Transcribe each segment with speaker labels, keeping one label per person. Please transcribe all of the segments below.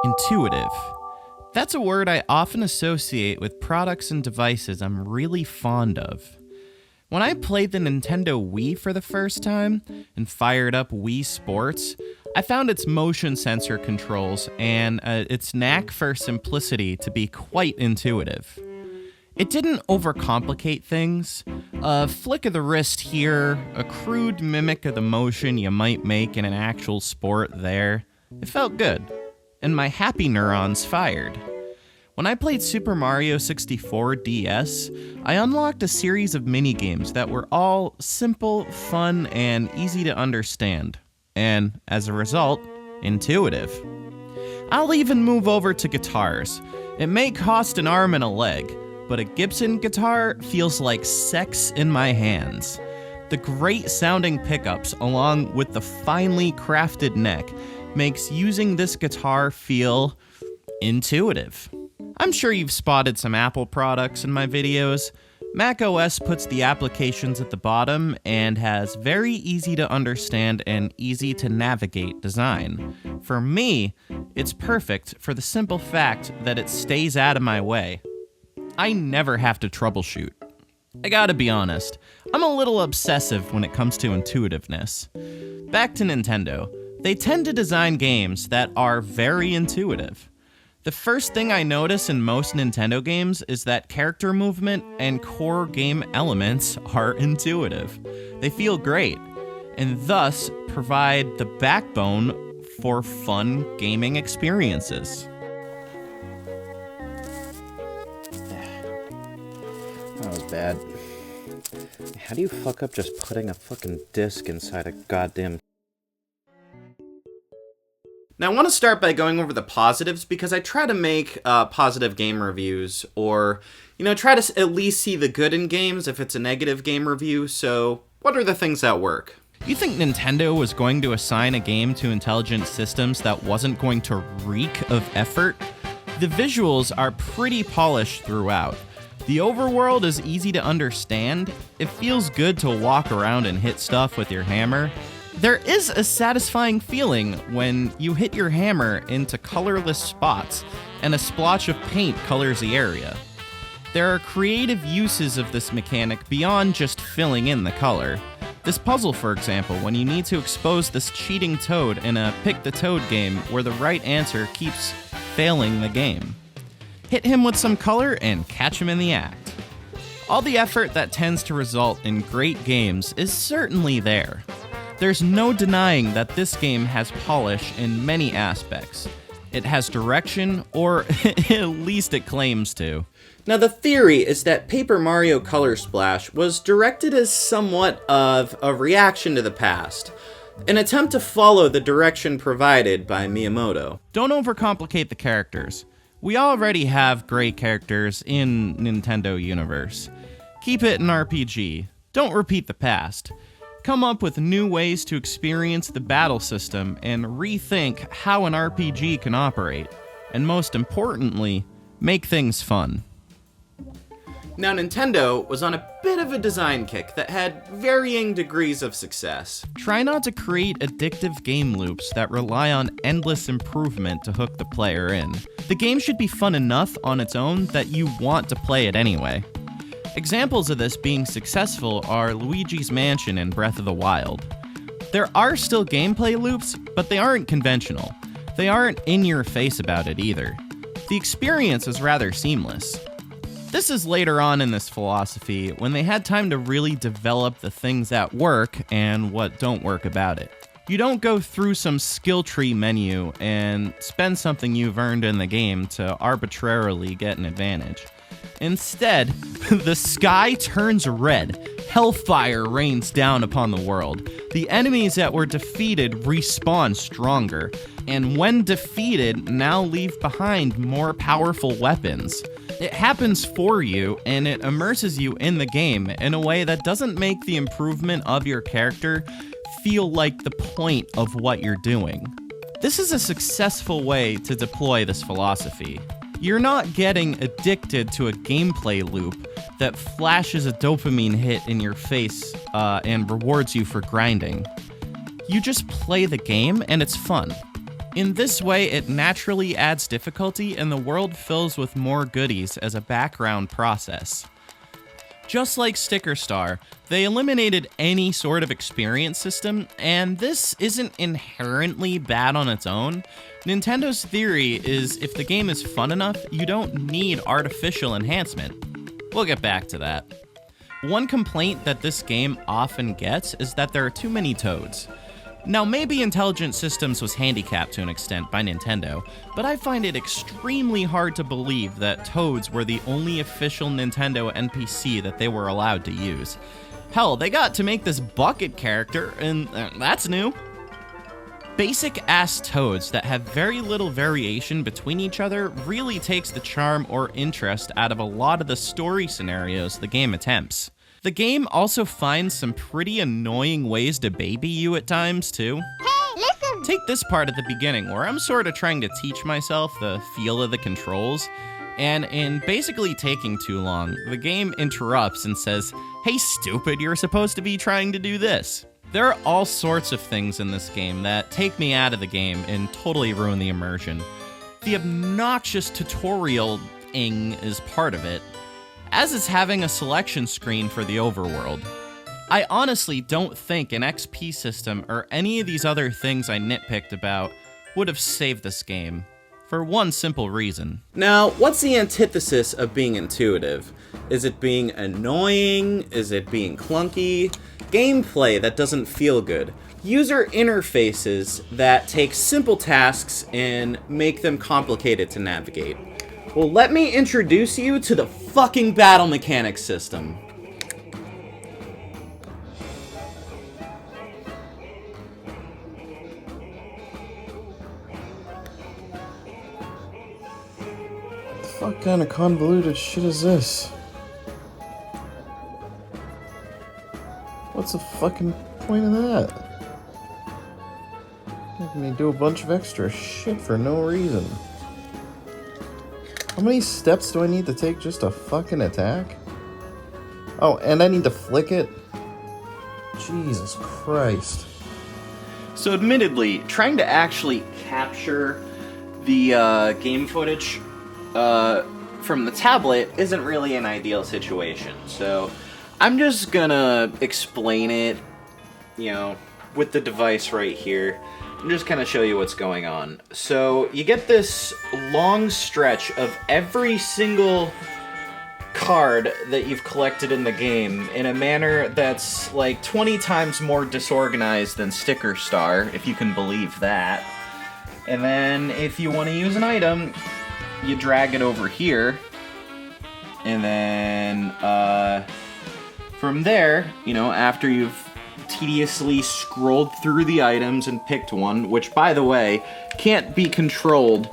Speaker 1: Intuitive. That's a word I often associate with products and devices I'm really fond of. When I played the Nintendo Wii for the first time and fired up Wii Sports, I found its motion sensor controls and its knack for simplicity to be quite intuitive. It didn't overcomplicate things. A flick of the wrist here, a crude mimic of the motion you might make in an actual sport there. It felt good, and my happy neurons fired. When I played Super Mario 64 DS, I unlocked a series of minigames that were all simple, fun, and easy to understand. And, as a result, intuitive. I'll even move over to guitars. It may cost an arm and a leg, but a Gibson guitar feels like sex in my hands. The great sounding pickups, along with the finely crafted neck, makes using this guitar feel intuitive. I'm sure you've spotted some Apple products in my videos. macOS puts the applications at the bottom and has very easy to understand and easy to navigate design. For me, it's perfect for the simple fact that it stays out of my way. I never have to troubleshoot. I gotta be honest, I'm a little obsessive when it comes to intuitiveness. Back to Nintendo. They tend to design games that are very intuitive. The first thing I notice in most Nintendo games is that character movement and core game elements are intuitive. They feel great, and thus provide the backbone for fun gaming experiences.
Speaker 2: That was bad. How do you fuck up just putting a fucking disc inside a goddamn...
Speaker 1: Now, I want to start by going over the positives because I try to make positive game reviews or, try to at least see the good in games if it's a negative game review. So, what are the things that work? You think Nintendo was going to assign a game to Intelligent Systems that wasn't going to reek of effort? The visuals are pretty polished throughout. The overworld is easy to understand. It feels good to walk around and hit stuff with your hammer. There is a satisfying feeling when you hit your hammer into colorless spots and a splotch of paint colors the area. There are creative uses of this mechanic beyond just filling in the color. This puzzle, for example, when you need to expose this cheating toad in a pick the toad game where the right answer keeps failing the game. Hit him with some color and catch him in the act. All the effort that tends to result in great games is certainly there. There's no denying that this game has polish in many aspects. It has direction, or at least it claims to. Now, the theory is that Paper Mario Color Splash was directed as somewhat of a reaction to the past, an attempt to follow the direction provided by Miyamoto. Don't overcomplicate the characters. We already have great characters in Nintendo Universe. Keep it an RPG. Don't repeat the past. Come up with new ways to experience the battle system and rethink how an RPG can operate. And most importantly, make things fun. Now, Nintendo was on a bit of a design kick that had varying degrees of success. Try not to create addictive game loops that rely on endless improvement to hook the player in. The game should be fun enough on its own that you want to play it anyway. Examples of this being successful are Luigi's Mansion and Breath of the Wild. There are still gameplay loops, but they aren't conventional. They aren't in your face about it either. The experience is rather seamless. This is later on in this philosophy, when they had time to really develop the things that work and what don't work about it. You don't go through some skill tree menu and spend something you've earned in the game to arbitrarily get an advantage. Instead, the sky turns red. Hellfire rains down upon the world. The enemies that were defeated respawn stronger, and when defeated, now leave behind more powerful weapons. It happens for you, and it immerses you in the game in a way that doesn't make the improvement of your character feel like the point of what you're doing. This is a successful way to deploy this philosophy. You're not getting addicted to a gameplay loop that flashes a dopamine hit in your face and rewards you for grinding. You just play the game and it's fun.
Speaker 3: In this way, it naturally adds difficulty and the world fills with more goodies as a background process. Just like Sticker Star, they eliminated any sort of experience system, and this isn't inherently bad on its own. Nintendo's theory is if the game is fun enough, you don't need artificial enhancement. We'll get back to that. One complaint that this game often gets is that there are too many Toads. Now, maybe Intelligent Systems was handicapped to an extent by Nintendo, but I find it extremely hard to believe that Toads were the only official Nintendo NPC that they were allowed to use. Hell, they got to make this bucket character, and that's new. Basic-ass Toads that have very little variation between each other really takes the charm or interest out of a lot of the story scenarios the game attempts. The game also finds some pretty annoying ways to baby you at times, too.
Speaker 4: Hey, listen!
Speaker 3: Take this part at the beginning, where I'm sort of trying to teach myself the feel of the controls, and in basically taking too long, the game interrupts and says, "Hey stupid, you're supposed to be trying to do this." There are all sorts of things in this game that take me out of the game and totally ruin the immersion. The obnoxious tutorial-ing is part of it, as is having a selection screen for the overworld. I honestly don't think an XP system or any of these other things I nitpicked about would have saved this game, for one simple reason.
Speaker 1: Now, what's the antithesis of being intuitive? Is it being annoying? Is it being clunky? Gameplay that doesn't feel good. User interfaces that take simple tasks and make them complicated to navigate. Well, let me introduce you to the fucking battle mechanics system.
Speaker 5: What kind of convoluted shit is this? What's the fucking point of that? Making me do a bunch of extra shit for no reason. How many steps do I need to take just to fucking attack? Oh, and I need to flick it? Jesus Christ.
Speaker 1: So admittedly, trying to actually capture the game footage from the tablet isn't really an ideal situation. So I'm just gonna explain it, with the device right here. And just kind of show you what's going on. So you get this long stretch of every single card that you've collected in the game in a manner that's like 20 times more disorganized than Sticker Star, if you can believe that. And then if you want to use an item, you drag it over here. And then from there, after you've tediously scrolled through the items and picked one, which, by the way, can't be controlled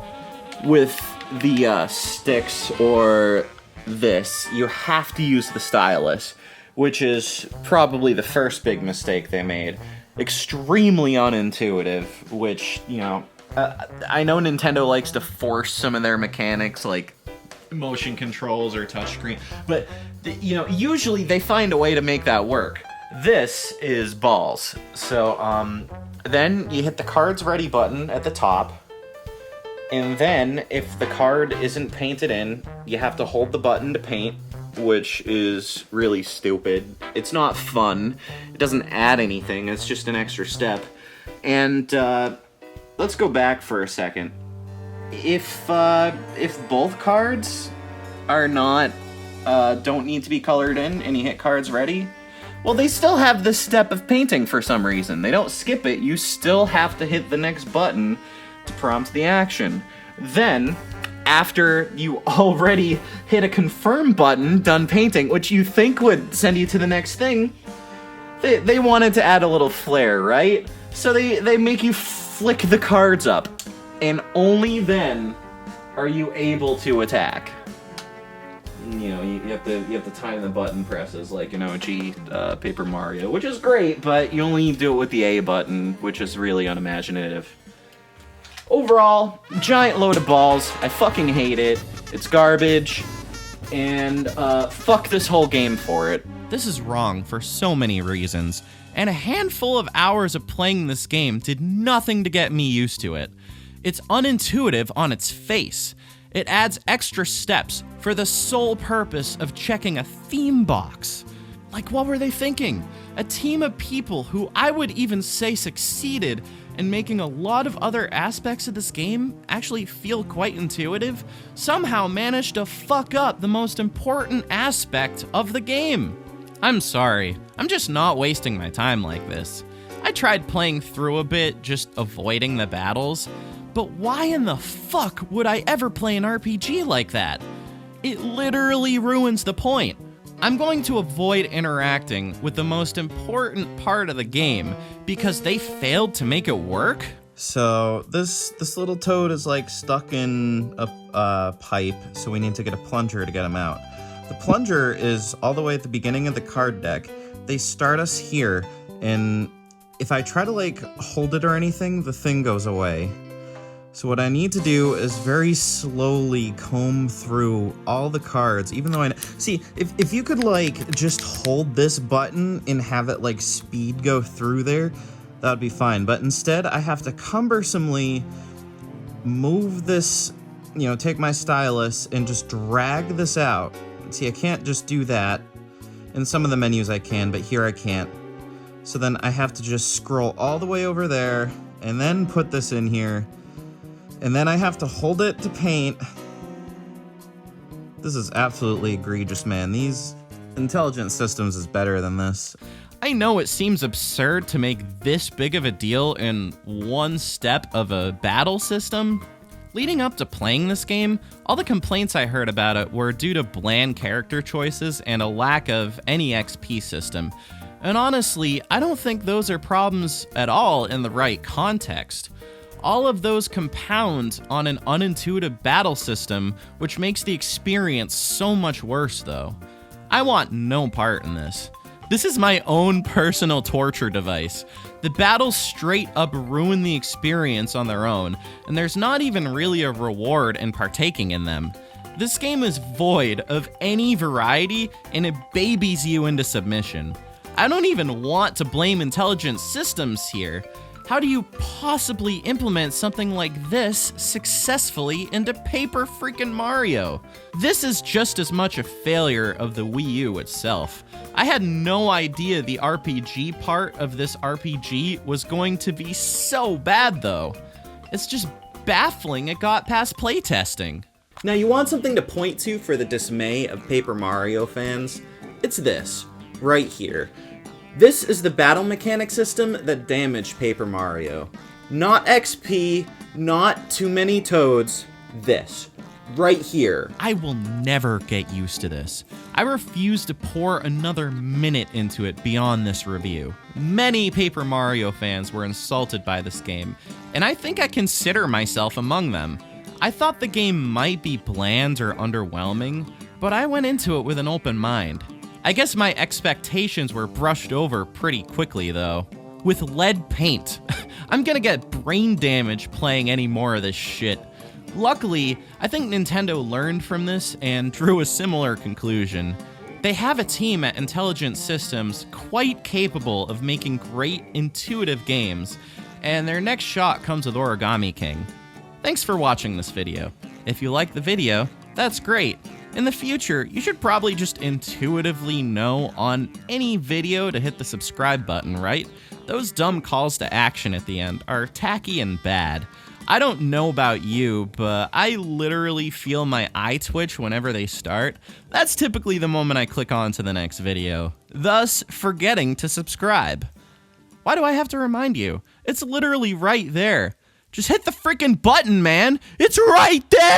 Speaker 1: with the sticks or this. You have to use the stylus, which is probably the first big mistake they made. Extremely unintuitive, which, I know Nintendo likes to force some of their mechanics, like motion controls or touchscreen, but, usually they find a way to make that work. This is balls. So, then you hit the cards ready button at the top, and then if the card isn't painted in, you have to hold the button to paint, which is really stupid. It's not fun. It doesn't add anything. It's just an extra step. And, let's go back for a second. If both cards are not, don't need to be colored in, and you hit cards ready, well, they still have this step of painting for some reason. They don't skip it. You still have to hit the next button to prompt the action. Then, after you already hit a confirm button, done painting, which you think would send you to the next thing, they wanted to add a little flair, right? So they make you flick the cards up, and only then are you able to attack. You have to time the button presses like G Paper Mario, which is great, but you only do it with the A button, which is really unimaginative. Overall, giant load of balls. I fucking hate it. It's garbage, and fuck this whole game for it.
Speaker 3: This is wrong for so many reasons, and a handful of hours of playing this game did nothing to get me used to it. It's unintuitive on its face. It adds extra steps for the sole purpose of checking a theme box. Like, what were they thinking? A team of people who I would even say succeeded in making a lot of other aspects of this game actually feel quite intuitive, somehow managed to fuck up the most important aspect of the game. I'm sorry, I'm just not wasting my time like this. I tried playing through a bit, just avoiding the battles, but why in the fuck would I ever play an RPG like that? It literally ruins the point. I'm going to avoid interacting with the most important part of the game because they failed to make it work?
Speaker 5: So this little toad is like stuck in a pipe, so we need to get a plunger to get him out. The plunger is all the way at the beginning of the card deck. They start us here, and if I try to like hold it or anything, the thing goes away. So what I need to do is very slowly comb through all the cards, even though see, if you could like just hold this button and have it like speed go through there, that would be fine. But instead I have to cumbersomely move this, you know, take my stylus and just drag this out. See, I can't just do that. In some of the menus I can, but here I can't. So then I have to just scroll all the way over there and then put this in here. And then I have to hold it to paint. This is absolutely egregious, man. These intelligent systems is better than this.
Speaker 3: I know it seems absurd to make this big of a deal in one step of a battle system. Leading up to playing this game, all the complaints I heard about it were due to bland character choices and a lack of any XP system. And honestly, I don't think those are problems at all in the right context. All of those compound on an unintuitive battle system, which makes the experience so much worse though. I want no part in this. This is my own personal torture device. The battles straight up ruin the experience on their own, and there's not even really a reward in partaking in them. This game is void of any variety, and it babies you into submission. I don't even want to blame intelligent systems here. How do you possibly implement something like this successfully into Paper freaking Mario? This is just as much a failure of the Wii U itself. I had no idea the RPG part of this RPG was going to be so bad though. It's just baffling it got past playtesting.
Speaker 1: Now, you want something to point to for the dismay of Paper Mario fans? It's this, right here. This is the battle mechanic system that damaged Paper Mario. Not XP, not too many toads, this. Right here.
Speaker 3: I will never get used to this. I refuse to pour another minute into it beyond this review. Many Paper Mario fans were insulted by this game, and I think I consider myself among them. I thought the game might be bland or underwhelming, but I went into it with an open mind. I guess my expectations were brushed over pretty quickly though. With lead paint. I'm gonna get brain damage playing any more of this shit. Luckily, I think Nintendo learned from this and drew a similar conclusion. They have a team at Intelligent Systems quite capable of making great, intuitive games, and their next shot comes with Origami King. Thanks for watching this video. If you like the video, that's great. In the future, you should probably just intuitively know on any video to hit the subscribe button, right? Those dumb calls to action at the end are tacky and bad. I don't know about you, but I literally feel my eye twitch whenever they start. That's typically the moment I click on to the next video, thus forgetting to subscribe. Why do I have to remind you? It's literally right there. Just hit the freaking button, man! It's right there!